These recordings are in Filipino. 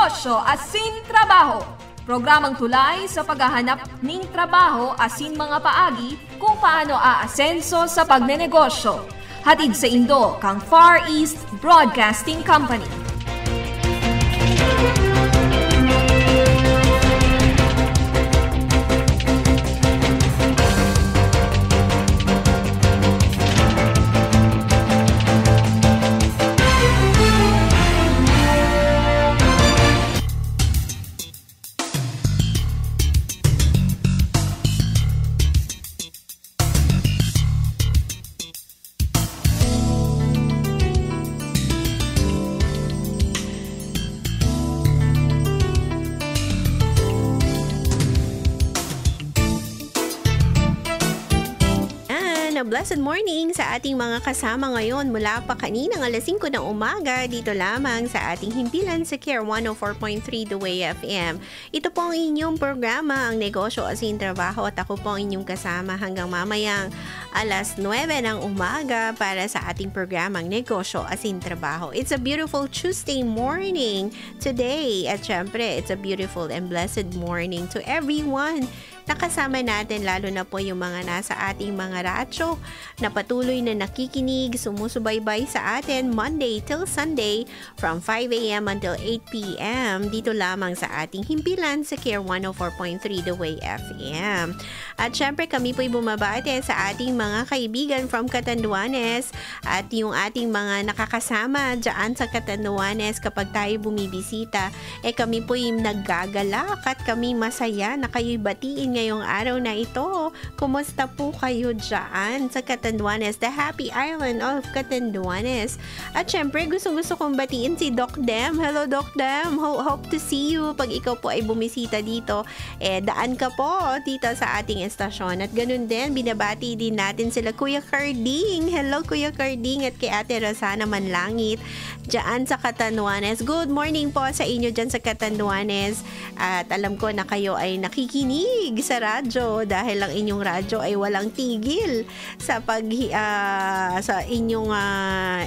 Negosyo asin Trabaho. Programang tulay sa paghahanap ng trabaho asin mga paagi kung paano aasenso sa pagnenegosyo. Hatid sa Indo kang Far East Broadcasting Company. Blessed morning sa ating mga kasama ngayon mula pa kaninang alas 5 ng umaga dito lamang sa ating himpilan sa Care 104.3 The Way FM. Ito po ang inyong programa, ang Negosyo asin Trabaho, at ako po ang inyong kasama hanggang mamayang alas 9 ng umaga para sa ating programang Negosyo asin Trabaho. It's a beautiful Tuesday morning today at syempre it's a beautiful and blessed morning to everyone nakasama natin, lalo na po yung mga nasa ating mga radyo na patuloy na nakikinig, sumusubaybay sa atin Monday till Sunday from 5 a.m. until 8 p.m. dito lamang sa ating himpilan sa Care 104.3 The Way FM. At syempre kami po'y bumabate sa ating mga kaibigan from Catanduanes at yung ating mga nakakasama dyan sa Catanduanes kapag tayo bumibisita, kami po'y naggagalak at kami masaya na kayo'y batiin ngayong araw na ito. Kumusta po kayo dyan sa Catanduanes, the happy island of Catanduanes? At syempre, gusto kong batiin si Doc Dem. Hello, Doc Dem. Hope to see you. Pag ikaw po ay bumisita dito, daan ka po dito sa ating estasyon. At ganun din, binabati din natin sila Kuya Carding. Hello, Kuya Carding, at kay Ate Rosana Manlangit dyan sa Catanduanes. Good morning po sa inyo dyan sa Catanduanes. At alam ko na kayo ay nakikinig sa radyo dahil ang inyong radyo ay walang tigil sa sa inyong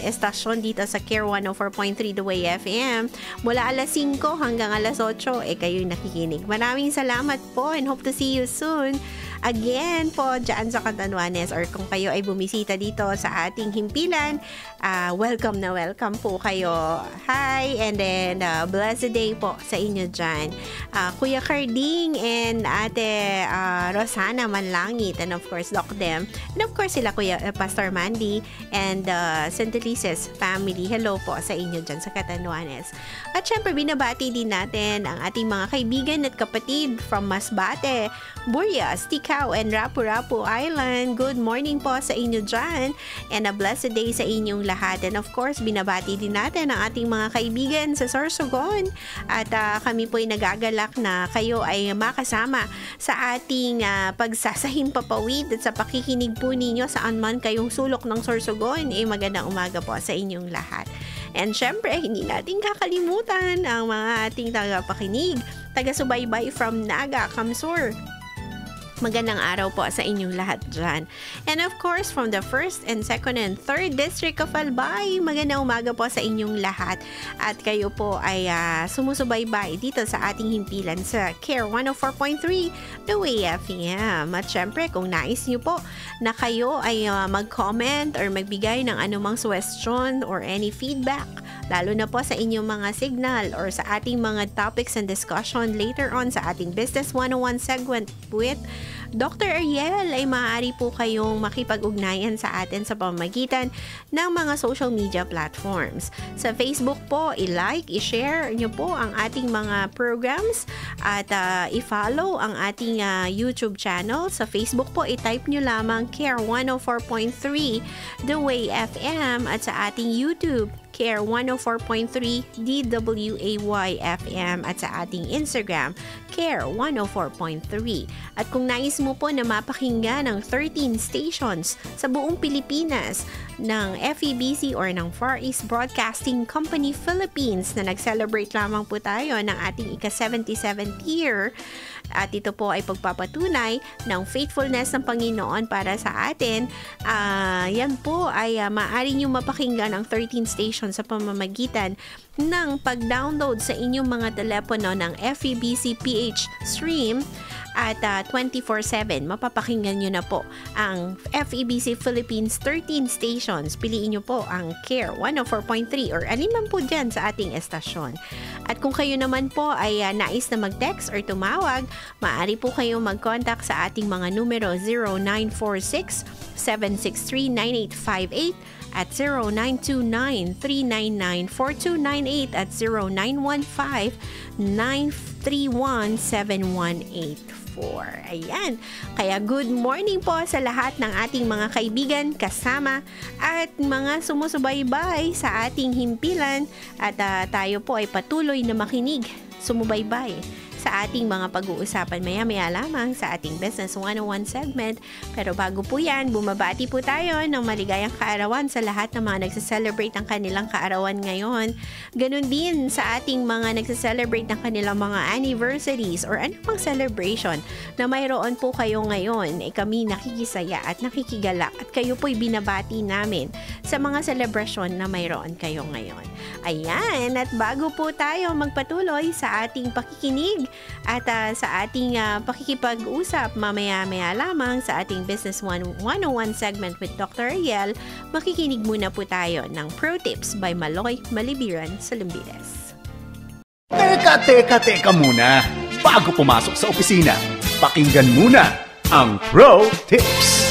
estasyon dito sa Care 104.3 The Way FM. Mula alas 5 hanggang alas 8 kayo'y nakikinig. Maraming salamat po and hope to see you soon again po dyan sa Catanduanes, or kung kayo ay bumisita dito sa ating himpilan, welcome na welcome po kayo. Hi, and then blessed day po sa inyo dyan. Kuya Carding and Ate Rosana Manlangit, and of course Doc Dem, and of course sila Kuya Pastor Mandy and St. Elise's family. Hello po sa inyo dyan sa Catanduanes. At syempre binabati din natin ang ating mga kaibigan at kapatid from Masbate, Burias, Ticao, and Rapu-Rapu Island. Good morning po sa inyo dyan and a blessed day sa inyong lahat. And of course, binabati din natin ang ating mga kaibigan sa Sorsogon at kami po ay nagagalak na kayo ay makasama sa ating pagsasahim papawid at sa pakikinig po ninyo saan man kayong sulok ng Sorsogon. Magandang umaga po sa inyong lahat. And syempre, hindi natin kakalimutan ang mga ating tagapakinig, taga-subaybay from Naga, Kamsur. Magandang araw po sa inyong lahat dyan. And of course, from the 1st and 2nd and 3rd District of Albay, magandang umaga po sa inyong lahat. At kayo po ay sumusubaybay dito sa ating himpilan sa Care 104.3 The Way FM. At syempre, kung nais nyo po na kayo ay mag-comment or magbigay ng anumang suggestion or any feedback, lalo na po sa inyong mga signal or sa ating mga topics and discussion later on sa ating Business 101 segment with Dr. Ariel, ay maaari po kayong makipag-ugnayan sa atin sa pamamagitan ng mga social media platforms. Sa Facebook po, i-like, i-share nyo po ang ating mga programs at i-follow ang ating YouTube channel. Sa Facebook po, i-type nyo lamang Care 104.3 The Way FM at sa ating YouTube, Care 104.3 DWAY FM at sa ating Instagram, Care 104.3. At kung nais mo po na mapakinggan ng 13 stations sa buong Pilipinas ng FEBC or ng Far East Broadcasting Company Philippines na nag-celebrate lamang po tayo ng ating ika-77th year, At ito po ay pagpapatunay ng faithfulness ng Panginoon para sa atin. Yan po ay maaari nyo mapakinggan ang 13 stations sa pamamagitan ng pag-download sa inyong mga telepono ng FEBC PH Stream at 24/7. Mapapakinggan nyo na po ang FEBC Philippines 13 stations. Piliin nyo po ang CARE 104.3 or aliman po dyan sa ating estasyon. At kung kayo naman po ay nais na mag-text or tumawag, maaari po kayo mag-contact sa ating mga numero 0946-763-9858 at 0929-399-4298 at 0915-931-7184. Ayan. Kaya good morning po sa lahat ng ating mga kaibigan, kasama at mga sumusubaybay sa ating himpilan at tayo po ay patuloy na makinig, sumubaybay sa ating mga pag-uusapan maya-maya lamang sa ating Business 101 segment. Pero bago po yan, bumabati po tayo ng maligayang kaarawan sa lahat ng mga nagsaselebrate ng kanilang kaarawan ngayon. Ganun din sa ating mga nagsaselebrate ng kanilang mga anniversaries or anumang celebration na mayroon po kayo ngayon. Kami nakikisaya at nakikigalak at kayo po'y binabati namin sa mga selebrasyon na mayroon kayo ngayon. Ayan, at bago po tayo magpatuloy sa ating pakikinig at sa ating pakikipag-usap mamaya-maya lamang sa ating Business 101 segment with Dr. Ariel, makikinig muna po tayo ng Pro Tips by Maloy Malibiran Salumbides. Teka muna. Bago pumasok sa opisina, pakinggan muna ang Pro Tips.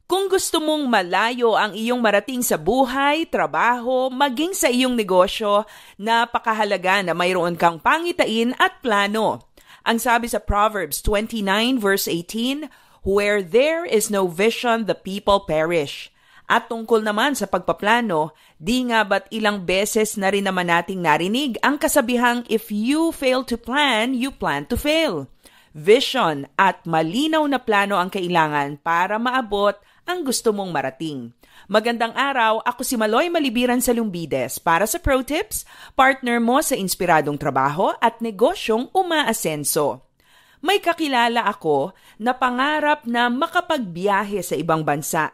Kung gusto mong malayo ang iyong marating sa buhay, trabaho, maging sa iyong negosyo, napakahalaga na mayroon kang pangitain at plano. Ang sabi sa Proverbs 29 verse 18, "Where there is no vision, the people perish." At tungkol naman sa pagpaplano, di nga ba't ilang beses na rin naman nating narinig ang kasabihang, "If you fail to plan, you plan to fail." Vision at malinaw na plano ang kailangan para maabot ang gusto mong marating. Magandang araw, ako si Maloy Malibiran Salumbides para sa Pro Tips, partner mo sa inspiradong trabaho at negosyong umaasenso. May kakilala ako na pangarap na makapagbiyahe sa ibang bansa.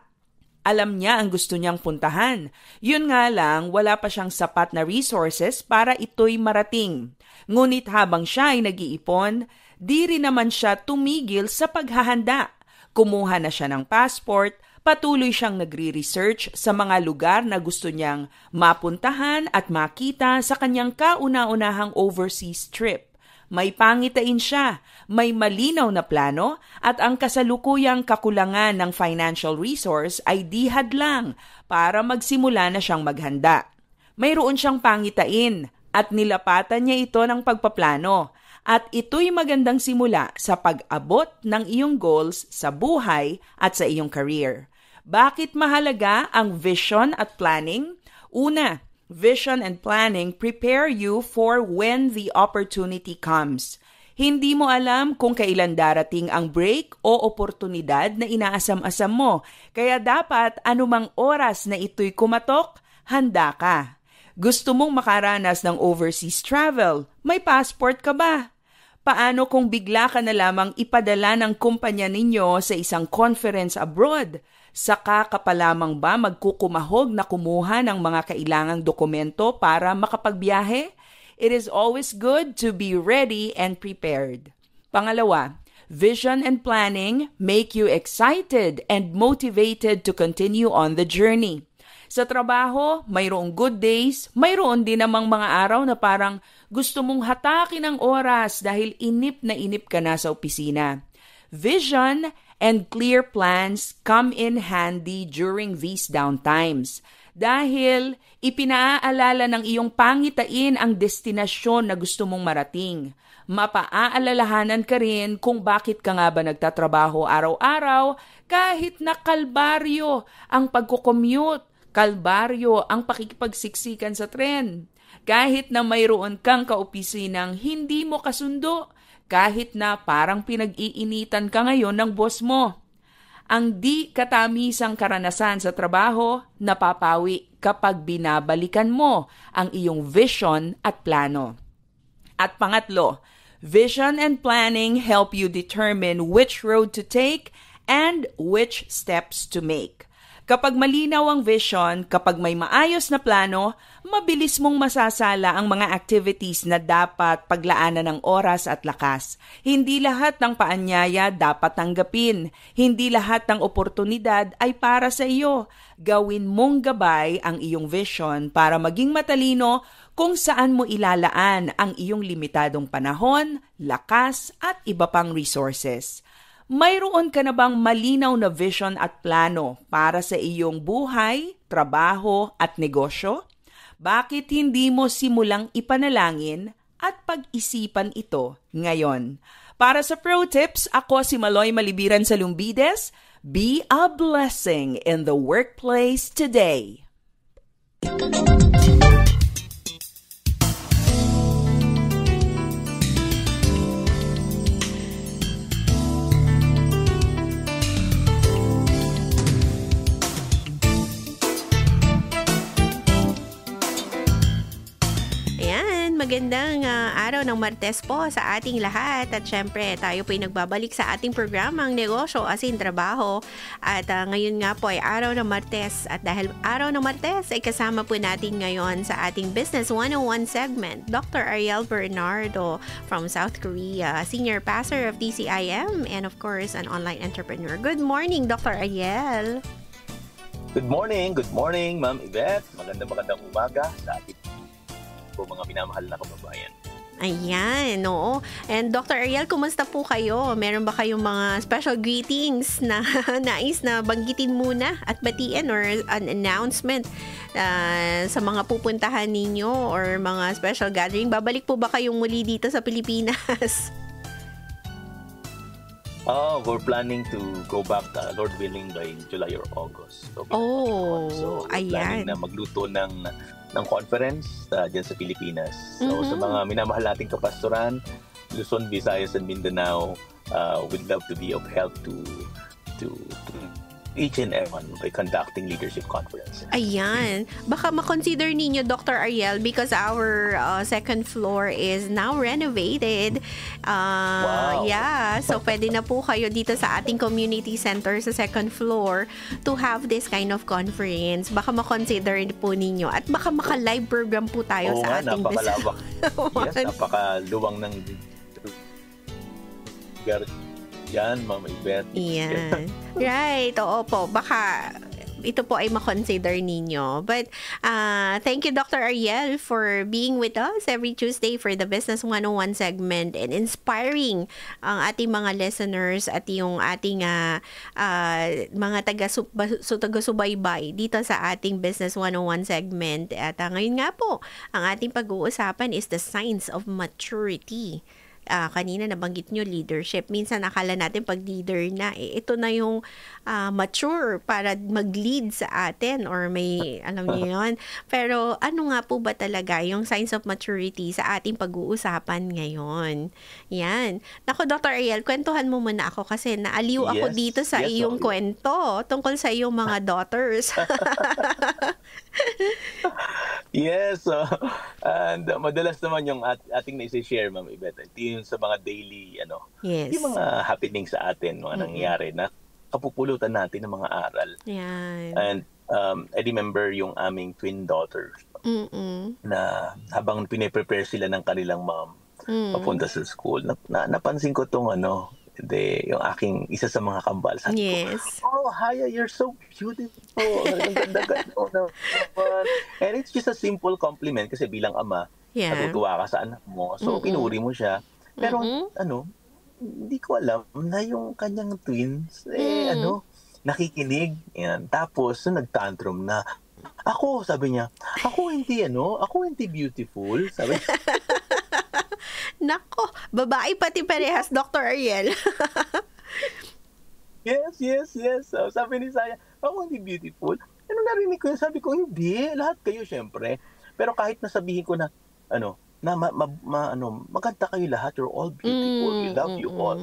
Alam niya ang gusto niyang puntahan. Yun nga lang, wala pa siyang sapat na resources para ito'y marating. Ngunit habang siya ay nag-iipon, di rin naman siya tumigil sa paghahanda. Kumuha na siya ng passport, patuloy siyang nagre-research sa mga lugar na gusto niyang mapuntahan at makita sa kanyang kauna-unahang overseas trip. May pangitain siya, may malinaw na plano, at ang kasalukuyang kakulangan ng financial resource ay di hadlang para magsimula na siyang maghanda. Mayroon siyang pangitain at nilapatan niya ito ng pagpaplano. At ito'y magandang simula sa pag-abot ng iyong goals sa buhay at sa iyong career. Bakit mahalaga ang vision at planning? Una, vision and planning prepare you for when the opportunity comes. Hindi mo alam kung kailan darating ang break o oportunidad na inaasam-asam mo. Kaya dapat anumang oras na ito'y kumatok, handa ka. Gusto mong makaranas ng overseas travel? May passport ka ba? Paano kung bigla ka na lamang ipadala ng kumpanya ninyo sa isang conference abroad? Saka ka pa lamang ba magkukumahog na kumuha ng mga kailangang dokumento para makapagbiyahe? It is always good to be ready and prepared. Pangalawa, vision and planning make you excited and motivated to continue on the journey. Sa trabaho, mayroong good days, mayroon din namang mga araw na parang gusto mong hatakin ang oras dahil inip na inip ka na sa opisina. Vision and clear plans come in handy during these downtimes dahil ipinaaalala ng iyong pangitain ang destinasyon na gusto mong marating. Mapaaalalahanan ka rin kung bakit ka nga ba nagtatrabaho araw-araw kahit na kalbaryo ang pagkukommute. Kalbaryo ang pakikipagsiksikan sa tren. Kahit na mayroon kang kaopisinang hindi mo kasundo, kahit na parang pinag-iinitan ka ngayon ng boss mo. Ang di katamisang karanasan sa trabaho, napapawi kapag binabalikan mo ang iyong vision at plano. At pangatlo, Vision and planning help you determine which road to take and which steps to make. Kapag malinaw ang vision, kapag may maayos na plano, mabilis mong masasala ang mga activities na dapat paglaanan ng oras at lakas. Hindi lahat ng paanyaya dapat tanggapin. Hindi lahat ng oportunidad ay para sa iyo. Gawin mong gabay ang iyong vision para maging matalino kung saan mo ilalaan ang iyong limitadong panahon, lakas at iba pang resources. Mayroon ka na bang malinaw na vision at plano para sa iyong buhay, trabaho at negosyo? Bakit hindi mo simulang ipanalangin at pag-isipan ito ngayon? Para sa Pro Tips, ako si Maloy Malibiran sa Lumbides. Be a blessing in the workplace today. Magandang araw ng Martes po sa ating lahat at syempre tayo po ay nagbabalik sa ating programang Negosyo as in Trabaho at ngayon nga po ay araw ng Martes at dahil araw ng Martes ay kasama po natin ngayon sa ating Business 101 segment Dr. Ariel Bernardo from South Korea, Senior Pastor of DCIM and of course an online entrepreneur. Good morning Dr. Ariel. Good morning, Ma'am Yvette. Magandang umaga sa ating mga minamahal na kababayan. Ayan, oo. And Dr. Ariel, kumusta po kayo? Meron ba kayong mga special greetings na nais na banggitin muna at batiin or an announcement sa mga pupuntahan ninyo or mga special gathering? Babalik po ba kayong muli dito sa Pilipinas? We're planning to go back, Lord willing, by July or August. So, we're planning na magluto ng conference dyan sa Pilipinas. So, sa mga minamahal nating kapastoran, Luzon, Visayas, and Mindanao, we'd love to be of help to each and everyone by conducting leadership conferences. Ayan. Baka makonsider ninyo, Dr. Ariel, because our second floor is now renovated. Wow. Yeah. So, pwede na po kayo dito sa ating community center sa second floor to have this kind of conference. Baka makonsider po ninyo. At baka maka-live program po tayo sa ating napakalawak. Yes, napakaluwang ng yan, Ma'am Yvette. Yan. Right. Oo po. Baka ito po ay makonsider ninyo. But thank you, Dr. Ariel, for being with us every Tuesday for the Business 101 segment and inspiring ang ating mga listeners at yung ating mga taga-subaybay dito sa ating Business 101 segment. At ngayon nga po, ang ating pag-uusapan is the signs of maturity. Kanina nabanggit nyo leadership. Minsan akala natin pag leader na, ito na yung mature para mag-lead sa atin or may, alam niyo yun. Pero ano nga po ba talaga yung signs of maturity sa ating pag-uusapan ngayon? Yan. Naku, Dr. Ariel, kwentuhan mo muna ako kasi naaliw ako dito sa iyong kwento tungkol sa iyong mga daughters. Yes. And madalas naman yung ating na-share, Ma'am Yvette. Yung sa mga daily, yung mga happening sa atin, mga nangyayari na kapupulutan natin ng mga aral. Yan. And I remember yung aming twin daughters na habang piniprepare sila ng kanilang mom papunta sa school, napansin ko tong yung aking isa sa mga kambal. Sabi ko, Haya, you're so beautiful. Ang ganda-ganda. And it's just a simple compliment kasi bilang ama, natutuwa ka sa anak mo. So, pinuri mo siya. Pero, hindi ko alam na yung kanyang twins, nakikinig. Yan. Tapos, nag-tantrum na, sabi niya, ako hindi beautiful. Sabi niya. Nako, babae pati parehas, Dr. Ariel. Yes. So, sabi ni Saya, ako hindi beautiful. Narinig ko yun, sabi ko, hindi. Lahat kayo, syempre. Pero kahit nasabihin ko na, maganda kayo lahat, you're all beautiful, we love you all.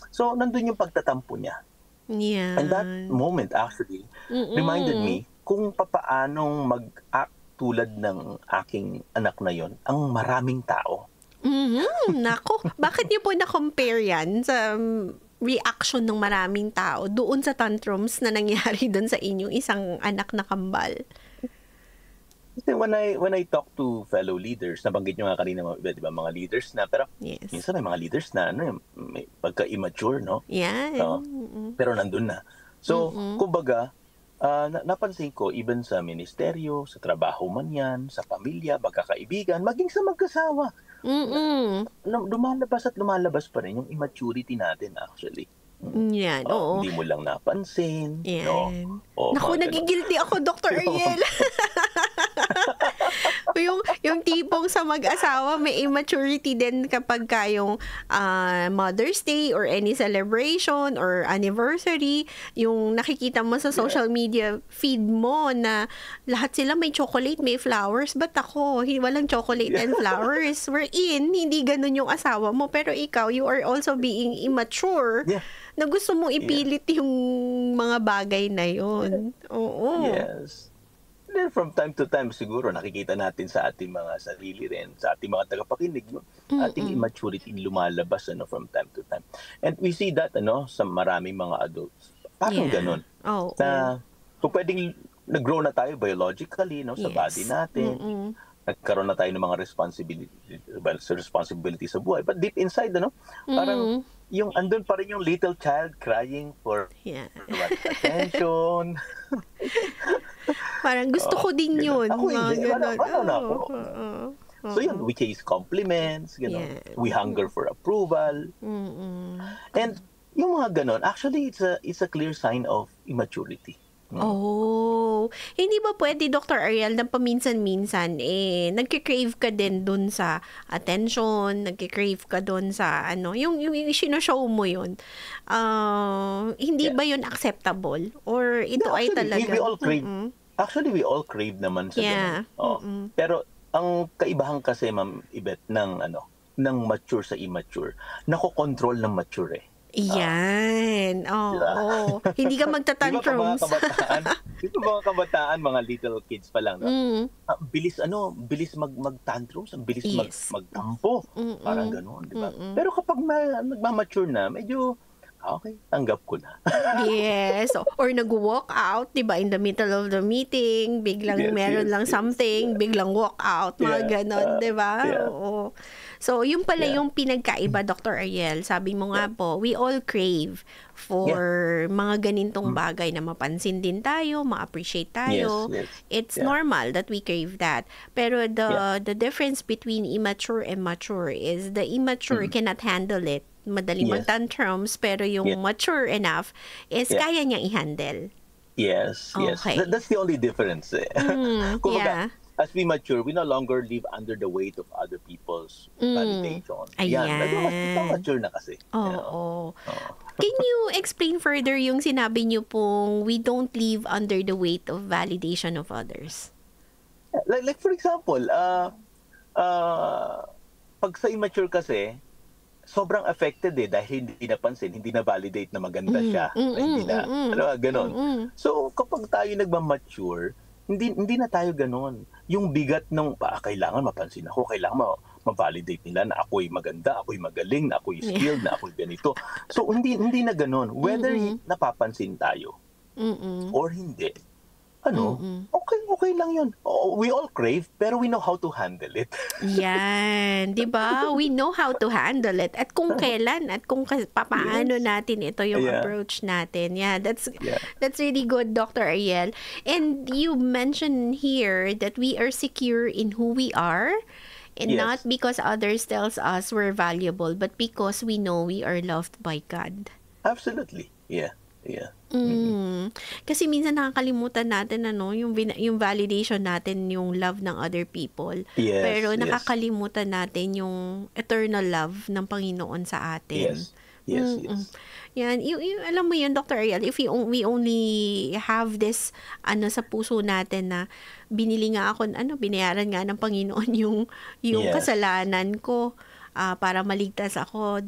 So, nandun yung pagtatampo niya. Yeah. And that moment actually reminded me kung papaanong mag-act tulad ng aking anak na yon ang maraming tao. Nako, bakit niyo po na-compare yan sa reaction ng maraming tao doon sa tantrums na nangyari doon sa inyong isang anak na kambal? Kasi when I talk to fellow leaders, nabanggit nyo nga kanina, di ba, mga leaders na, pero Yes. minsan may mga leaders na may pagka-immature, no? Yan. Pero nandun na. So, kumbaga, napansin ko, even sa ministeryo, sa trabaho man yan, sa pamilya, magkakaibigan, maging sa magkasawa, lumalabas pa rin yung immaturity natin actually. Yan, oo. Hindi mo lang napansin. Yan. No? Naku, nagigilty ako, Dr. Ariel. yung tipong sa mag-asawa, may immaturity din kapag kayong Mother's Day or any celebration or anniversary, yung nakikita mo sa social media feed mo na lahat sila may chocolate, may flowers, but ako, walang chocolate and flowers. We're in, hindi ganun yung asawa mo, pero ikaw, you are also being immature. Yeah. Na gusto mong ipilit yung mga bagay na yun. Oo. Yes. Then from time to time, siguro nakikita natin sa ating mga sarili rin, sa ating mga tagapakinig, ating immaturity lumalabas from time to time. And we see that sa maraming mga adults. Parang ganun. Na kung pwedeng nag-grow na tayo biologically sa body natin, nagkaroon na tayo ng mga responsibility sa buhay. But deep inside, parang yung andun pa rin yung little child crying for attention. Parang gusto ko din yun. Ako hindi. Ano ako? So yun, we chase compliments, we hunger for approval. And yung mga ganon, actually it's a clear sign of immaturity. Hindi ba pwede, Dr. Ariel, na paminsan-minsan, nagkikrave ka din dun sa attention, nagkikrave ka dun sa, yung sinoshow mo yun. Hindi ba yun acceptable? Or ito ay talaga? We all crave. Actually, we all crave naman sa ganun. Pero, ang kaibahan kasi, Ma'am Yvette, ng mature sa immature, nakokontrol ng mature Yan. Oo. Hindi ka magtatantrums. Di ba mga kabataan, mga little kids pa lang, bilis mag-tantrums, ang bilis magtampo. Parang gano'n, di ba? Pero kapag nagmamature na, medyo, okay, tanggap ko na. Yes. Or nag-walk out, di ba, in the middle of the meeting, biglang meron lang something, biglang walk out, mga ganon, di ba? Oo. So, yung pala yung pinagkaiba, Dr. Ariel. Sabi mo nga po, we all crave for mga ganitong bagay na mapansin din tayo, ma-appreciate tayo. It's normal that we crave that. Pero the difference between immature and mature is the immature cannot handle it. Madaling mag-tantrums, pero yung mature enough is kaya niyang i-handle. Yes. That's the only difference. Kumbaga, as we mature, we no longer live under the weight of other people's validation. Mature na kasi. Can you explain further yung sinabi niyo pong we don't live under the weight of validation of others? Like for example, pag sa immature kasi, sobrang affected dahil hindi napansin, hindi na validate na maganda siya. Hindi na, ganon. So, kapag tayo nagmamature, hindi na tayo ganon. Yung bigat ng, kailangan mapansin ako, kailangan ma-validate nila na ako'y maganda, ako'y magaling, na ako'y skilled, na ako'y ganito. So, hindi na ganon. Whether napapansin tayo or hindi, okay lang yun. We all crave, pero we know how to handle it. Yan, di ba? We know how to handle it. At kung kailan, at kung papaano natin ito yung approach natin. Yeah, that's really good, Dr. Ariel. And you mentioned here that we are secure in who we are, and not because others tells us we're valuable, but because we know we are loved by God. Absolutely. Yeah. Kasi minsan nakakalimutan natin yung validation natin, yung love ng other people. Pero nakakalimutan natin yung eternal love ng Panginoon sa atin. Yes. Yan, alam mo yun, Dr. Ariel, if we only have this sa puso natin na binayaran nga ng Panginoon yung kasalanan ko para maligtas ako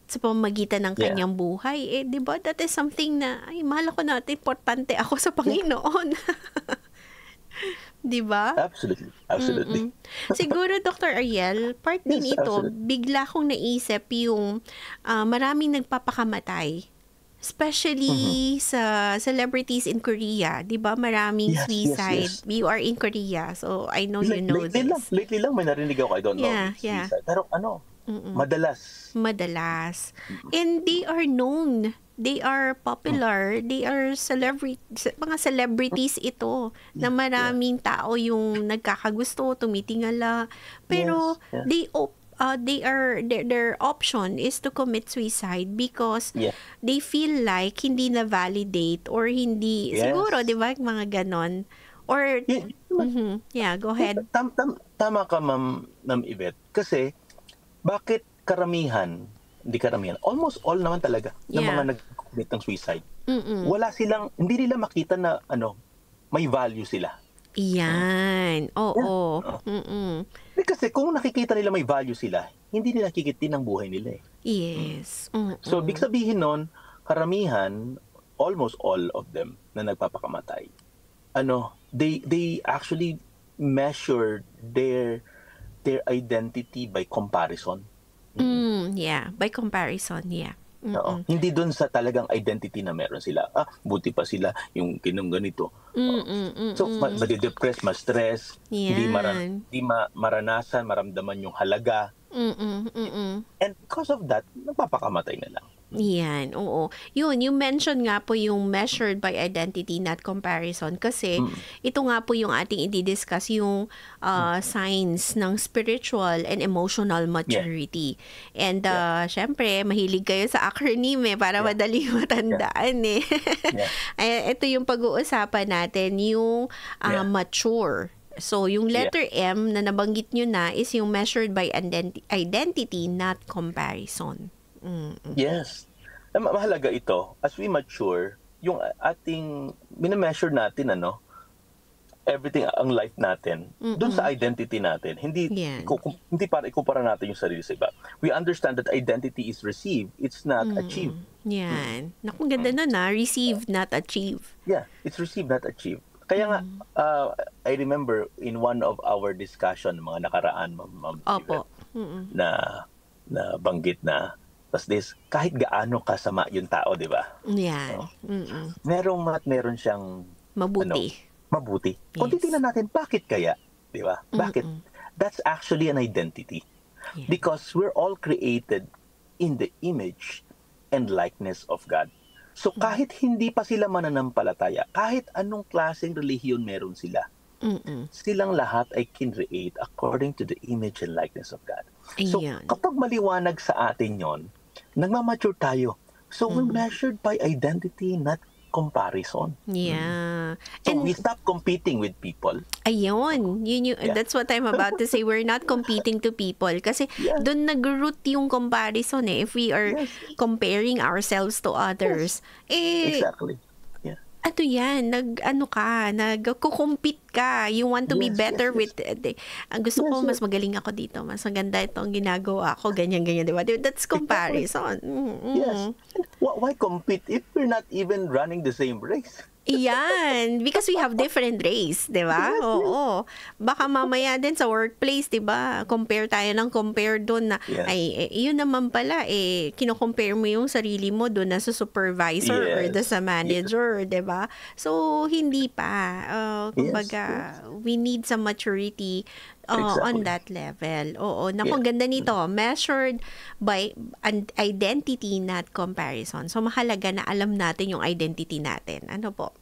sa pamamagitan ng kanyang buhay. Di ba? That is something na, mahal ako natin, importante ako sa Panginoon. Di ba? Absolutely. Absolutely. Siguro, Dr. Ariel, part din Yes, ito, absolutely. bigla kong naisip yung maraming nagpapakamatay. Especially sa celebrities in Korea. Di ba? Maraming Yes, suicide. yes. You are in Korea, so I know you know this. Lately lang may narinig ako, I don't know. Yeah, It's yeah. suicide. Pero madalas. And they are known. They are popular. They are mga celebrities ito na maraming tao yung nagkakagusto, tumitingala. Pero Yes, their option is to commit suicide because they feel like hindi na validate or hindi siguro, 'di ba, mga ganon. Or go ahead. Tama ka, Ma'am Yvette. Kasi bakit almost all naman talaga ng mga nag-commit ng suicide. Hindi nila makita na may value sila. Yan. Oo. Kasi kung nakikita nila may value sila, hindi nila kikitin ang buhay nila eh. Yes. So, big sabihin nun, karamihan, almost all of them na nagpapakamatay, they actually measure their identity by comparison. By comparison, Hindi doon sa talagang identity na meron sila. Buti pa sila yung ganito. So, madidepress, ma-stress, hindi maranasan, maramdaman yung halaga. And because of that, nagpapakamatay na lang. Yan, oo. Yun, you mentioned nga po yung measured by identity, not comparison. Kasi ito nga po yung ating i-discuss, yung signs ng spiritual and emotional maturity. And syempre, mahilig kayo sa acronym para madali matandaan eh. Ito yung pag-uusapan natin, yung mature. So, yung letter M na nabanggit nyo na is yung measured by identity, not comparison. Yes. Mahalaga ito. As we mature, yung ating minameasure natin, everything, ang life natin, doon sa identity natin. Hindi para ikumpara natin yung sarili sa iba. We understand that identity is received. It's not achieved. Yan. Naku, ganda nun receive, not achieve. Yeah, it's received, not achieved. Kaya nga, I remember in one of our discussion, mga nakaraan, Ma'am Opo. na banggit na kahit gaano kasama yung tao, di ba? Yan. Meron siyang mabuti. Yes. Kung titingnan natin, bakit kaya? Di ba? Bakit? That's actually an identity. Yeah. Because we're all created in the image and likeness of God. So kahit hindi pa sila mananampalataya, kahit anong klaseng relihiyon meron sila, silang lahat ay kinreate according to the image and likeness of God. So kapag maliwanag sa atin yon, nagmamature tayo. So we're measured by identity, not comparison. Yeah. So we stop competing with people. Ayun. That's what I'm about to say. We're not competing to people. Kasi doon nag-root yung comparison eh. If we are comparing ourselves to others. Exactly. Ano yan, nagko-compete ka. You want to be better with gusto ko, mas magaling ako dito. Mas maganda itong ginagawa ko. Ganyan, diba? That's comparison. Yes. Why compete if we're not even running the same race? Yan. Because we have different race, di ba? Oo. Baka mamaya din sa workplace, di ba? Compare doon na, yun naman pala, kino-compare mo yung sarili mo doon na sa supervisor or sa manager, di ba? So, hindi pa. Kumbaga, we need some maturity on that level. Oo. Ang ganda nito, measured by identity, not comparison. So, mahalaga na alam natin yung identity natin. Ano po?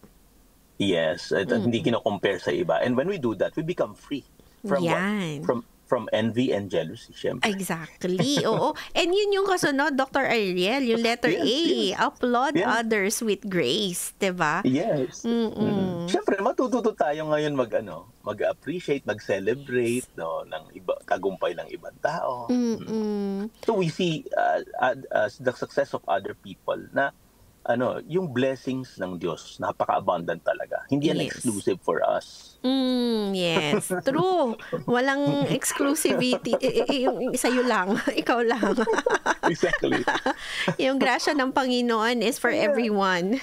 Yes. Hindi kino-compare sa iba. And when we do that, we become free. From what? From envy and jealousy, syempre. Exactly. Oo. And yun yung kasunod, Dr. Ariel, yung letter A. Applaud others with grace. Diba? Yes. Syempre, matututo tayo ngayon mag-appreciate, mag-celebrate ng tagumpay ng ibang tao. So we see the success of other people na yung blessings ng Diyos, napaka-abundant talaga. Hindi yan exclusive for us. Yes, true. Walang exclusivity. Yung sa'yo lang. Ikaw lang. Exactly. Yung grasya ng Panginoon is for everyone.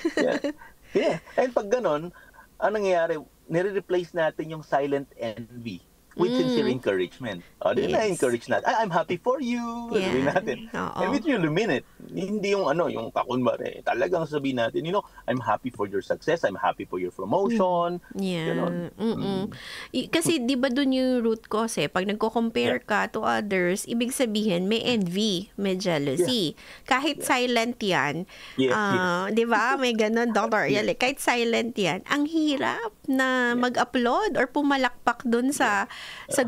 Yeah. And pag ganon, ang nangyayari, nire-replace natin yung silent envy with sincere encouragement. Na-encourage natin. I'm happy for you. Sabihin natin. And with you mean it. Hindi yung yung kakunwari. Talagang sabihin natin, I'm happy for your success. I'm happy for your promotion. Yeah. Kasi di ba dun yung root cause pag nagko-compare ka to others, ibig sabihin may envy, may jealousy. Kahit silent yan, di ba? May ganun, Dr. Ariel. Kahit silent yan, ang hirap na mag-upload or pumalakpak dun sa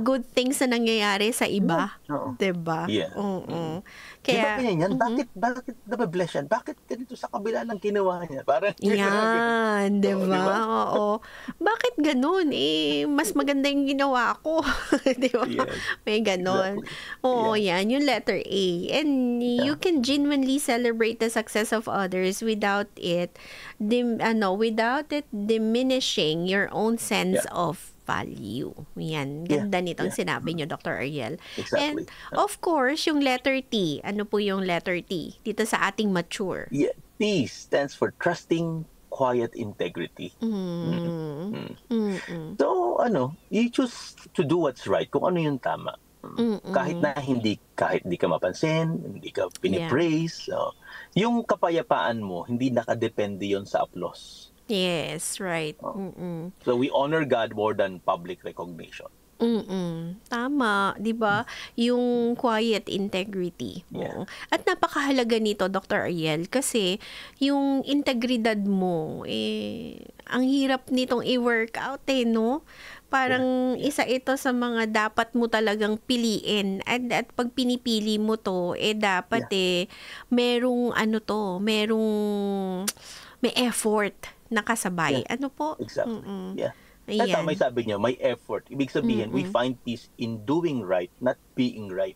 good things na nangyayari sa iba. Diba? Yeah. Kaya, diba yan? Bakit nababless yan? Bakit ganito sa kabila lang ginawa niya? Parang, yan, diba? Oo. Bakit ganun? Mas maganda yung ginawa ko. Diba? Yes. May ganun. Exactly. Oo, yan. Yung letter A. And you can genuinely celebrate the success of others without it diminishing your own sense of value. Yan. Ganda nitong sinabi niyo, Dr. Ariel. Exactly. And, of course, yung letter T. Ano po yung letter T? Dito sa ating mature. Yeah. T stands for trusting quiet integrity. So, you choose to do what's right kung ano yung tama. Kahit hindi ka mapansin, hindi ka pinipraise. Yung kapayapaan mo, hindi nakadepende yon sa applause. Yes, right. So we honor God more than public recognition. Tama, 'di ba? Yung quiet integrity. Yeah. At napakahalaga nito, Dr. Ariel, kasi yung integridad mo ang hirap nitong i-work out no? Parang isa ito sa mga dapat mo talagang piliin. At pag pinipili mo to, dapat merong may effort nakasabay. Ano po? Exactly. Yeah. Ayan. Tama sabi niyo, may effort. Ibig sabihin, we find peace in doing right, not being right.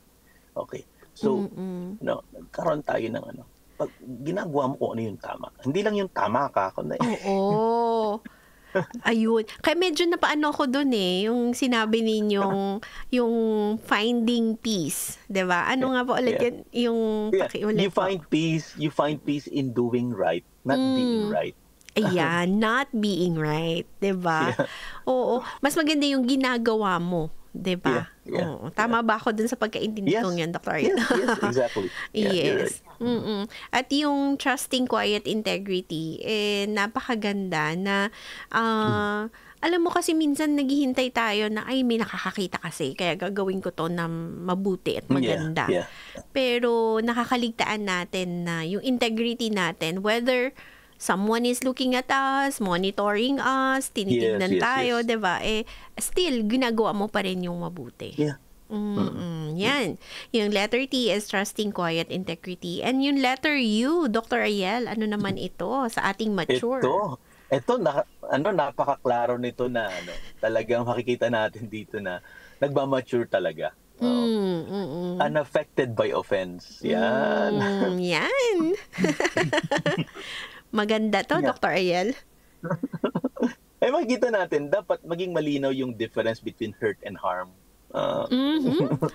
Okay. So, nagkaroon tayo ng pag ginagawa mo kung ano yung tama. Hindi lang yung tama ka. Oo. Ayun. Kaya medyo napaano ko dun yung sinabi ninyong yung finding peace. Diba? Ano nga po ulit yan? Yung pakiulit You find peace in doing right, not being right. Ayan, not being right. Diba? Yeah. Oo. Mas maganda yung ginagawa mo. Diba? Yeah. Oo. Tama ba ako dun sa pagkaintindi kong yan, Dr. Ariel? Yes, exactly. Yes. At yung trusting quiet integrity, napakaganda na, alam mo kasi minsan naghihintay tayo na, may nakakakita kasi, kaya gagawin ko to na mabuti at maganda. Yeah. Pero nakakaligtaan natin na yung integrity natin, whether someone is looking at us, monitoring us, tinitignan tayo, diba? Still, ginagawa mo pa rin yung mabuti. Yeah. Yan. Yung letter T is trusting quiet integrity. And yung letter U, Dr. Ariel, ano naman ito sa ating mature? Ito napakaklaro nito na talagang makikita natin dito na nagmamature talaga. Unaffected by offense. Yan. Yan. Maganda to, Dr. Ariel. Makikita natin, dapat maging malinaw yung difference between hurt and harm.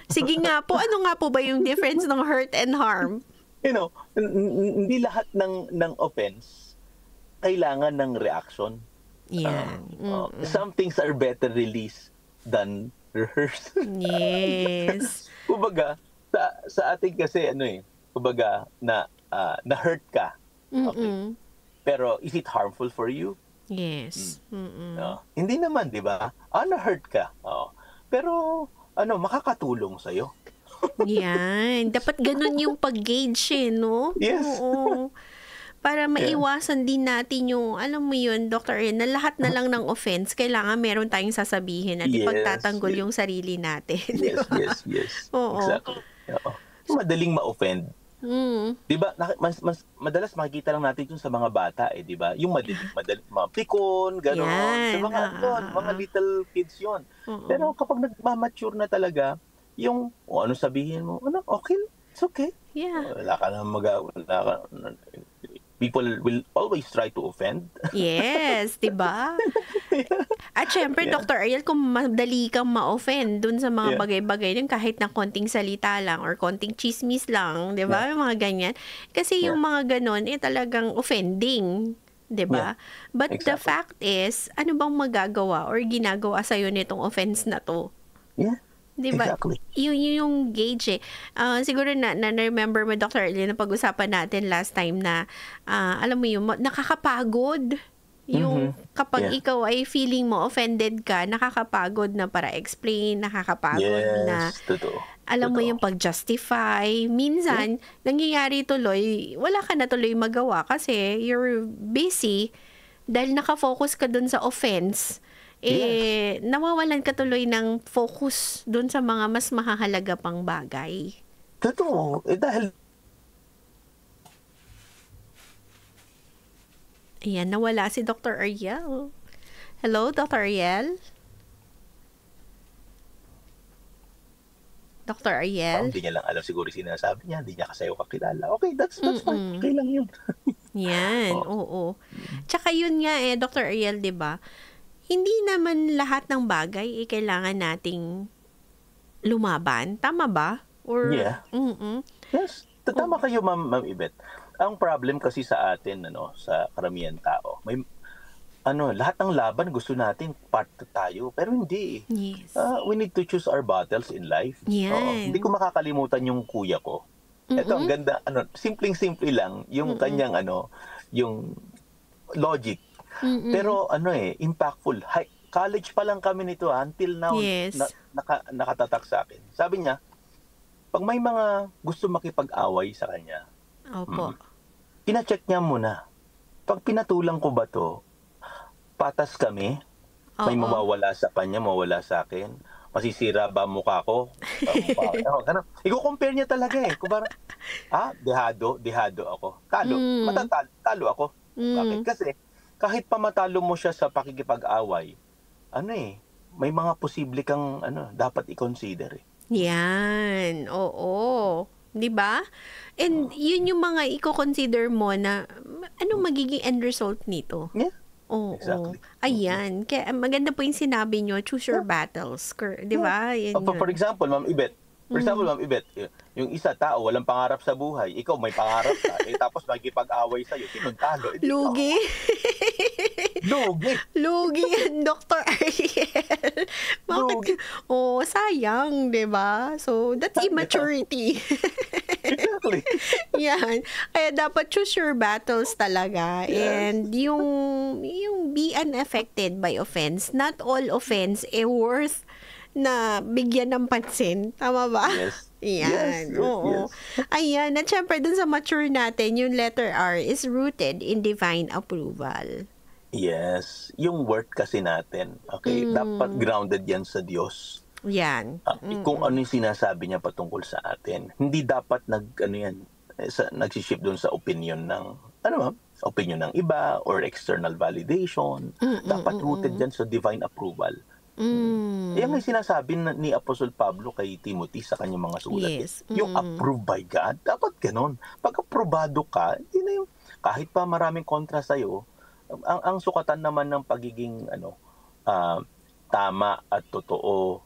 Sige nga po, ano nga po ba yung difference ng hurt and harm? Hindi lahat ng offense kailangan ng reaction. Some things are better released than rehearsed. Yes. Kumbaga, sa ating kasi kumbaga na-hurt ka. Okay. Pero is it harmful for you? Yes. Hindi naman, 'di ba? Na-hurt ka. Pero makakatulong sa iyo. Yan, dapat ganun yung pag-gauge no? Yes. Oo. Para maiwasan din natin yung, alam mo yun, Dr. Ariel, na lahat na lang ng offense, kailangan meron tayong sasabihin at ipagtatanggol yung sarili natin. Yes. Oo. Exactly. Madaling ma-offend. Di ba? Madalas makikita lang natin yung sa mga bata, di ba? Yung madaling mapikon, gano'n. Sa mga little kids yun. Pero kapag nagmamature na talaga, yung, ano sabihin mo, okay, it's okay. Yeah. Wala ka na people will always try to offend. Yes, diba? At syempre, Dr. Ariel, kung madali kang ma-offend dun sa mga bagay-bagay din, kahit na konting salita lang or konting chismis lang, diba? Yung mga ganyan. Kasi yung mga ganon, talagang offending. 'Diba? But the Exactly. fact is, ano bang magagawa or ginagawa sa'yo nitong offense na to? Yeah. 'Di ba? Exactly. Yun yung gauge eh. Siguro na-remember mo, Dr. Arlene, na pag-usapan natin last time na, alam mo yun, nakakapagod. Yung kapag Yeah. ikaw ay feeling mo offended ka, nakakapagod na para explain, nakakapagod na, Yes, totoo. alam mo Totoo. yung pag-justify. Minsan, nangyayari tuloy, wala ka na tuloy magawa kasi you're busy dahil nakafocus ka dun sa offense. Nawawalan ka tuloy ng focus dun sa mga mas mahahalaga pang bagay. Totoo. Dahil Ayan, nawala si Dr. Ariel. Hello, Dr. Ariel? Dr. Ariel? hindi niya lang alam siguro yung sinasabi niya, hindi niya kasi ako kakilala. Okay, that's fine. Okay lang yun. Yan, oo. Tsaka yun nga Dr. Ariel, 'di ba? Hindi naman lahat ng bagay kailangan nating lumaban. Tama ba? Or, Yeah. Yes, tama kayo, Ma'am Yvette. Ang problem kasi sa atin, sa karamihan tao, may lahat ng laban gusto natin part tayo, pero hindi. Yes. We need to choose our battles in life. Yan. Hindi ko makakalimutan yung kuya ko. Ito ang ganda, simpleng-simple lang yung kanyang yung logic. Pero impactful. College pa lang kami nito until now. Yes. Nakatatak sa akin. Sabi niya, pag may mga gusto makipag-away sa kanya, Opo. pina-check niya muna. Pag pinatulang ko ba to, patas kami, may Oo. mawawala sa kanya, mawawala sa akin, masisira ba ang mukha ko? Ganun. I-compare niya talaga Kung parang, dehado ako. Talo ako. Bakit? Kasi, kahit pa matalo mo siya sa pakikipag-away, may mga posible kang, dapat i-consider Yan. Oo. 'Di ba? And yun yung mga i-consider mo na anong magiging end result nito. Yeah. Oo. Exactly. Ayan. Kaya maganda po yung sinabi nyo, choose your battles. 'Di ba? Yan For yun. example, Ma'am Yvette, yung isa tao, walang pangarap sa buhay, ikaw may pangarap ka, tapos makikipag-away sa'yo, sinong talo? Lugi. Lugi. Lugi yan, Dr. Ariel. Lugi. Sayang, 'di ba? So, that's immaturity. Exactly. Yan. Kaya dapat choose your battles talaga. Yes. And yung be unaffected by offense. Not all offense worth na bigyan ng pansin. Tama ba? Yes. Yan. Yes. Oo. Ayan. At syempre, dun sa mature natin, yung letter R is rooted in divine approval. Yes. Yung worth kasi natin, okay, dapat grounded yan sa Diyos. Yan. Kung ano yung sinasabi niya patungkol sa atin. Hindi dapat nagsiship doon sa opinion ng, opinion ng iba or external validation. Dapat rooted yan sa divine approval. Yan may sinasabi ni Apostol Pablo kay Timothy sa kanyang mga sulat. Yes. Yung approved by God, dapat ganon. Pag aprobado ka, hindi na yung, kahit pa maraming kontra sa'yo, ang sukatan naman ng pagiging tama at totoo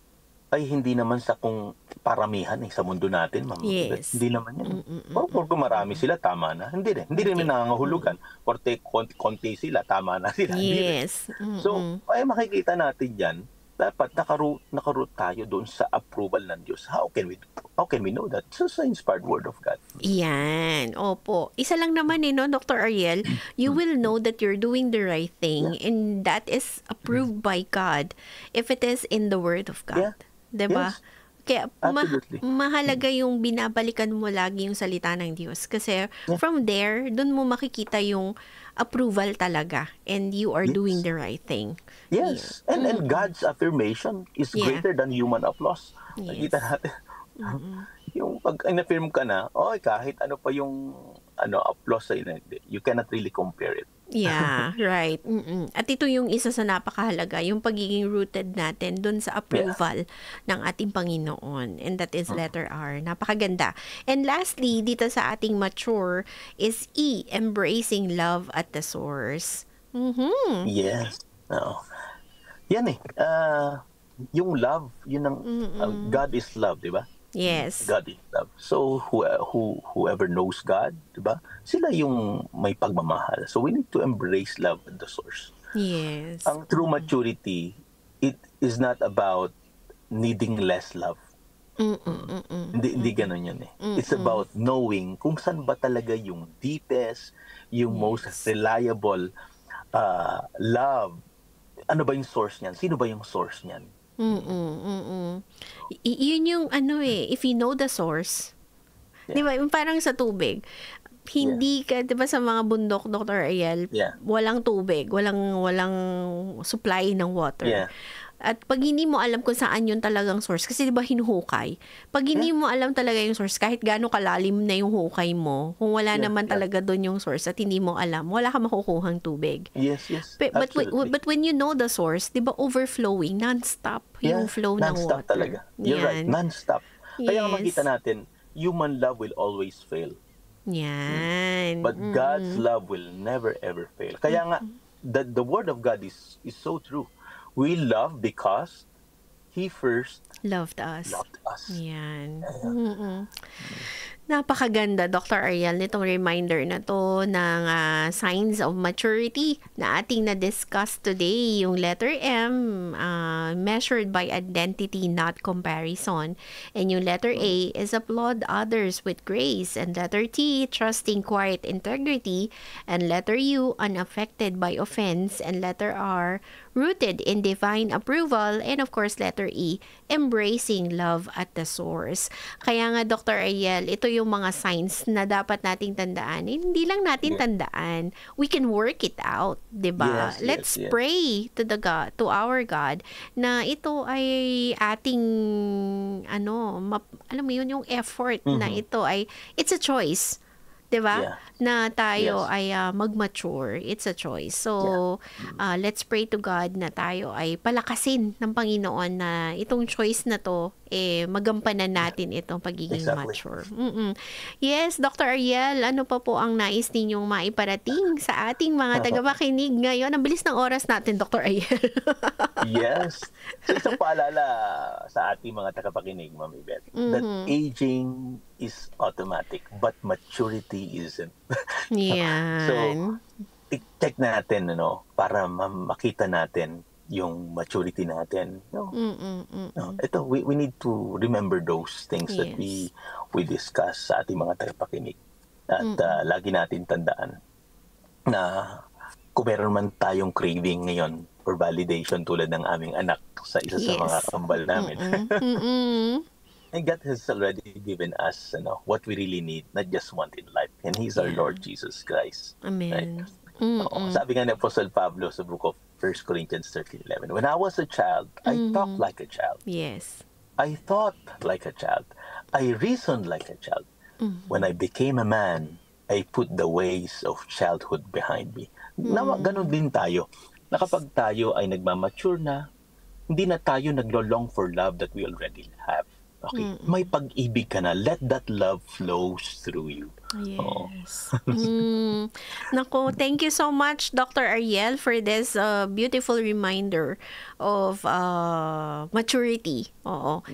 ay hindi naman sa kung paramihan sa mundo natin, Ma'am. Yes. Hindi naman yan. Kung marami sila, tama na. Hindi rin. Hindi rin nangangahulugan. Porte konti sila, tama na sila. Yes. So, ay makikita natin yan, dapat nakaroot tayo doon sa approval ng Diyos. How can we know that? It's just the inspired word of God. Yan. Opo. Isa lang naman no, Dr. Ariel, you will know that you're doing the right thing and that is approved by God if it is in the Word of God. Yeah. Diba? Yes. Kaya Absolutely. mahalaga yung binabalikan mo lagi yung salita ng Diyos. Kasi from there, dun mo makikita yung approval talaga and you are doing the right thing. Yes. And God's affirmation is greater than human applause. Yes. Nakita natin. Yung pag in-affirm ka na, kahit ano pa yung applause sa'yo, you cannot really compare it. Yeah, right. At ito yung isa sa napakahalaga, yung pagiging rooted natin dun sa approval ng ating Panginoon. And that is letter R. Napakaganda. And lastly, dito sa ating mature is E, embracing love at the source. Yes. Yan yung love, yun ang God is love, di ba? Yes. God is love. So whoever knows God, 'di ba? Sila yung may pagmamahal. So we need to embrace love at the source. Yes. Ang true maturity, it is not about needing less love. Hindi ganun yun eh. It's about knowing kung saan ba talaga yung deepest, yung most reliable love. Ano ba yung source niyan? Sino ba yung source niyan? Yun yung if you know the source, di ba, parang sa tubig, hindi ka, di ba sa mga bundok, Dr. Ariel, walang tubig, walang supply ng water. Yeah. At pag hindi mo alam kung saan yung talagang source, kasi di ba hinuhukay, pag hindi mo alam talaga yung source, kahit gaano kalalim na yung hukay mo, kung wala naman talaga doon yung source at hindi mo alam, wala ka makukuhang tubig. Yes. But when you know the source, di ba overflowing, non-stop yung flow ng water. Non-stop talaga. You're right, non-stop. Kaya nga makita natin, human love will always fail. Yan. But God's love will never ever fail. Kaya nga, the word of God is so true. We love because He first loved us. Yan. Napakaganda, Dr. Ariel, nitong reminder na to ng signs of maturity na ating na-discuss today. Yung letter M, measured by identity, not comparison. And yung letter A is applaud others with grace. And letter T, trusting quiet integrity. And letter U, unaffected by offense. And letter R, rooted in divine approval. And of course, letter E, embracing love at the source. Kaya nga, Dr. Ariel, ito yung mga signs na dapat nating tandaan. Hindi lang natin tandaan. We can work it out, 'di ba? Let's pray to our God na ito ay ating alam mo yun, yung effort na ito ay it's a choice. 'Di ba? Na tayo ay mag-mature. It's a choice. So, let's pray to God na tayo ay palakasin ng Panginoon na itong choice na to magampanan natin itong pagiging mature. Yes, Dr. Ariel, ano pa po ang nais ninyong maiparating sa ating mga tagapakinig ngayon? Ang bilis ng oras natin, Dr. Ariel. Yes. So, isang paalala sa ating mga tagapakinig, Ma'am Yvette, that aging is automatic, but maturity isn't. Yan. So, check natin, para makita natin yung maturity natin. Ito, we need to remember those things that we discuss sa ating mga tagapakinig. At lagi natin tandaan na kung meron man tayong craving ngayon for validation tulad ng aming anak sa isa sa mga kambal namin. And God has already given us what we really need, not just want in life. And He's our Lord Jesus Christ. Amen. Right? Sabi nga ni Apostle Pablo sa book of 1 Corinthians 13:11, when I was a child, I talked like a child. Yes. I thought like a child. I reasoned like a child. When I became a man, I put the ways of childhood behind me. Ganon din tayo. Na kapag tayo ay nagmamature na, hindi na tayo naglo-long for love that we already have. Okay, may pag-ibig ka na. Let that love flows through you. Yes. Naku, thank you so much, Dr. Ariel, for this beautiful reminder of maturity.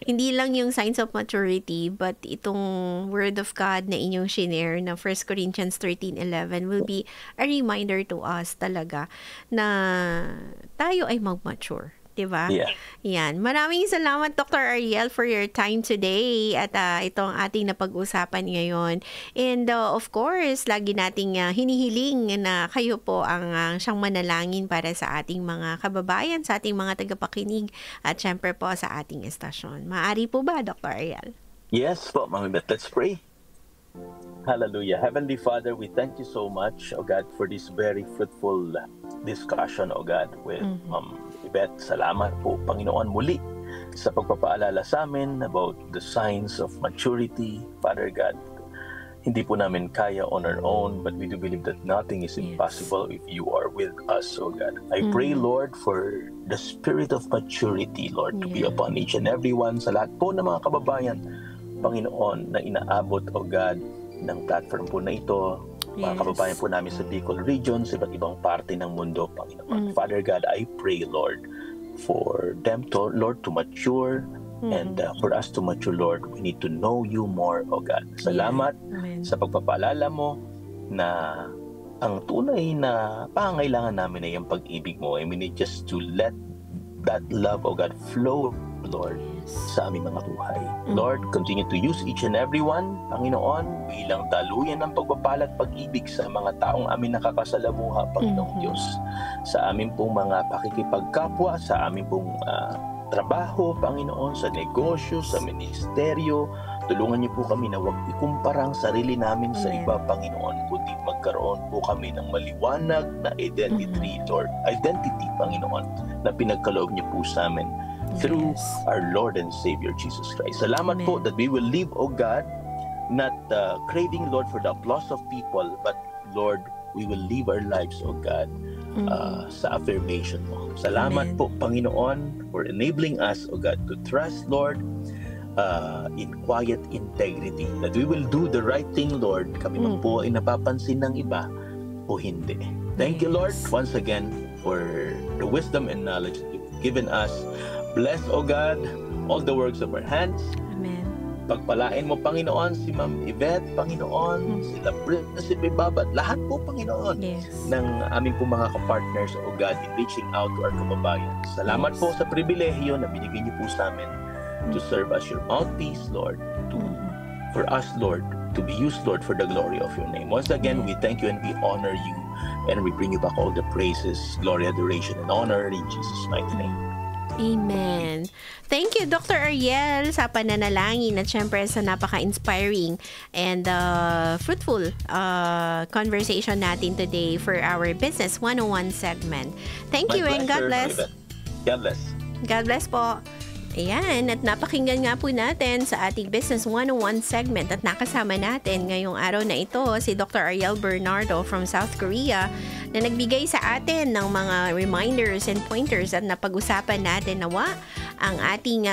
Hindi lang yung signs of maturity, but itong word of God na inyong shinare na 1 Corinthians 13:11 will be a reminder to us talaga na tayo ay mag-mature. Diba? Yeah. Yan. Maraming salamat, Dr. Ariel, for your time today at itong ating napag-usapan ngayon. And of course, lagi nating hinihiling na kayo po ang siyang manalangin para sa ating mga kababayan, sa ating mga tagapakinig at syempre po sa ating estasyon. Maaari po ba, Dr. Ariel? Yes po, Ma'am Yvette. Let's pray. Hallelujah. Heavenly Father, we thank you so much, O God, for this very fruitful discussion, O God, with Ma'am Yvette. Salamat po, Panginoon, muli sa pagpapaalala sa amin about the signs of maturity. Father God, hindi po namin kaya on our own, but we do believe that nothing is impossible if you are with us, O God. I pray, Lord, for the spirit of maturity, Lord, to be upon each and every one, sa lahat po ng mga kababayan, Panginoon, na inaabot, O God, ng platform po na ito, mga kababayan po namin sa Bicol region, sa iba't ibang parte ng mundo, Panginoon. Father God, I pray, Lord, for them to, Lord, to mature And for us to mature, Lord, we need to know you more, O God. Salamat sa pagpapaalala mo na ang tunay na pangangailangan namin ay ang pag-ibig mo. And we need just to let that love, O God, flow, Lord, sa aming mga buhay. Lord, continue to use each and every one, Panginoon, bilang daluyan ng pagpapala at pag-ibig sa mga taong amin nakakasalamuha, Panginoong Diyos. Sa amin pong mga pakikipagkapwa, sa amin pong trabaho, Panginoon, sa negosyo, sa ministeryo. Tulungan niyo po kami na huwag ikumpara ang sarili namin sa iba, Panginoon, kundi magkaroon po kami ng maliwanag na identity, Lord. Identity, Panginoon, na pinagkaloob niyo po sa amin through our Lord and Savior, Jesus Christ. Salamat po that we will live, O God, not craving, Lord, for the applause of people, but, Lord, we will live our lives, O God, sa affirmation mo. Salamat po, Panginoon, for enabling us, O God, to trust, Lord, in quiet integrity. That we will do the right thing, Lord. Kami man po ay napapansin ng iba o hindi. Thank you, Lord, once again for the wisdom and knowledge that you've given us. Bless, O God, all the works of our hands. Amen. Pagpalain mo, Panginoon, si Ma'am Yvette, Panginoon, sila Prinsipe Babat, lahat po, Panginoon, ng aming po mga kapartners, O God, in reaching out to our kababayan. Salamat po sa pribilehiyo na binigay niyo po sa amin to serve as your mouthpiece, Lord, for us, Lord, to be used, Lord, for the glory of your name. Once again, we thank you and we honor you, and we bring you back all the praises, glory, adoration, and honor in Jesus' mighty name. Amen. Thank you, Dr. Ariel, sa pananalangin at syempre sa napaka-inspiring and fruitful conversation natin today for our Business 101 segment. Thank you and God bless. God bless. God bless po. Ayan, at napakinggan nga po natin sa ating Business 101 segment at nakasama natin ngayong araw na ito si Dr. Ariel Bernardo from South Korea na nagbigay sa atin ng mga reminders and pointers at napag-usapan natin nawa ang ating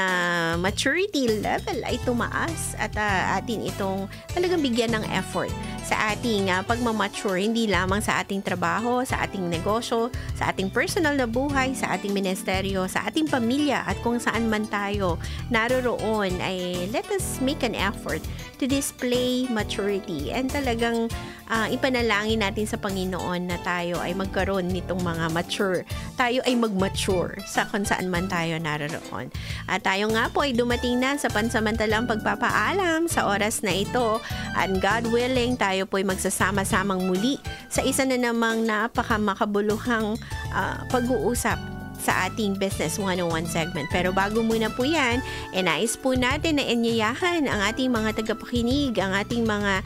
maturity level ay tumaas at atin itong talagang bigyan ng effort sa ating pagmamature, hindi lamang sa ating trabaho, sa ating negosyo, sa ating personal na buhay, sa ating ministeryo, sa ating pamilya at kung saan man tayo naroroon ay let us make an effort to display maturity and talagang ipanalangin natin sa Panginoon na tayo ay magkaroon nitong mga mature. Tayo ay mag-mature sa kung saan man tayo naroroon. At tayo nga po ay dumating na sa pansamantalang pagpapaalam sa oras na ito. And God willing, tayo po ay magsasama-samang muli sa isa na namang napakamakabuluhang pag-uusap sa ating Business 101 segment. Pero bago muna po yan, nais po natin na inyayahan ang ating mga tagapakinig, ang ating mga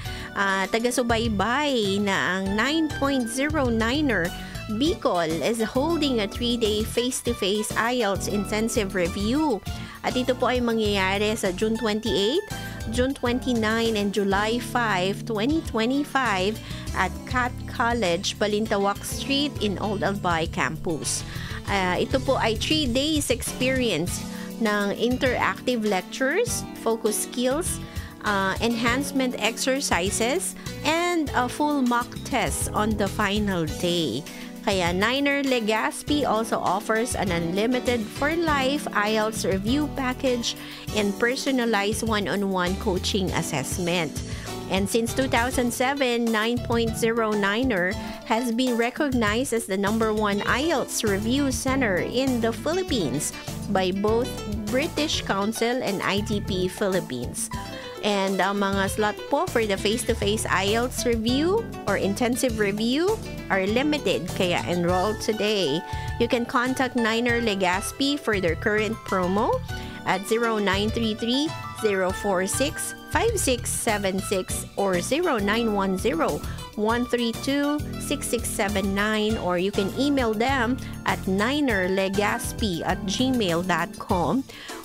taga-subaybay na ang 9.09er Bicol is holding a 3-day face-to-face IELTS intensive review. At ito po ay mangyayari sa June 28, June 29, and July 5, 2025 at Cat College, Balintawak Street in Old Albay Campus. Ito po ay 3 days experience ng interactive lectures, focus skills, enhancement exercises, and a full mock test on the final day. Kaya Niner Legaspi also offers an unlimited for life IELTS review package and personalized one-on-one coaching assessment. And since 2007, 9.09er has been recognized as the #1 IELTS review center in the Philippines by both British Council and IDP Philippines. And ang mga slot po for the face-to-face IELTS review or intensive review are limited, kaya enroll today. You can contact Niner Legaspi for their current promo at 0933-046-5676 or 0910-132-6679, or you can email them at ninerlegaspi@gmail.com,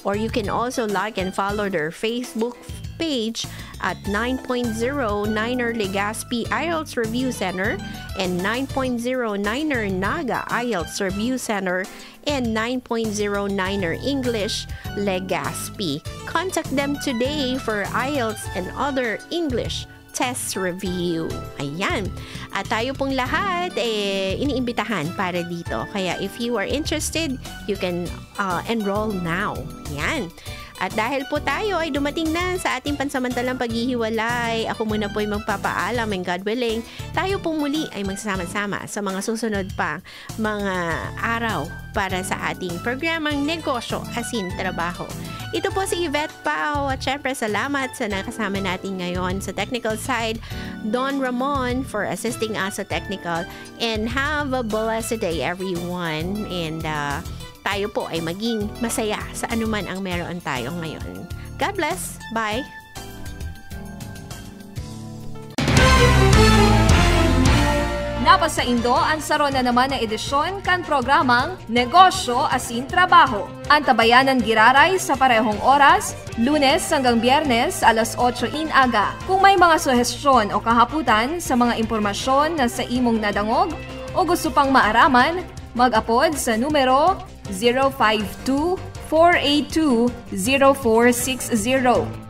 or you can also like and follow their Facebook page at 9.09er Legaspi IELTS Review Center and 9.09er Naga IELTS Review Center and 9.09er English Legaspi. Contact them today for IELTS and other English test review. Ayan. At tayo pong lahat iniimbitahan para dito. Kaya if you are interested, you can enroll now. Ayan. At dahil po tayo ay dumating na sa ating pansamantalang paghihiwalay, ako muna po ay magpapaalam, and God willing, tayo po muli ay magsasama-sama sa mga susunod pang mga araw para sa ating programang Negosyo Asin Trabaho. Ito po si Yvette Pao at syempre salamat sa nakasama natin ngayon sa technical side, Don Ramon for assisting us sa technical, and have a blessed day everyone, and tayo po ay maging masaya sa anuman ang meron tayo ngayon. God bless. Bye. Napasa Indo ang saro na naman na edisyon kan programang Negosyo Asin Trabaho. Ang tabayanan giraray sa parehong oras, Lunes hanggang Biyernes alas 8 in aga. Kung may mga suhestyon o kahaputan sa mga impormasyon na sa imong nadangog o gusto pang maaraman, mag-apod sa numero 052-482-0460.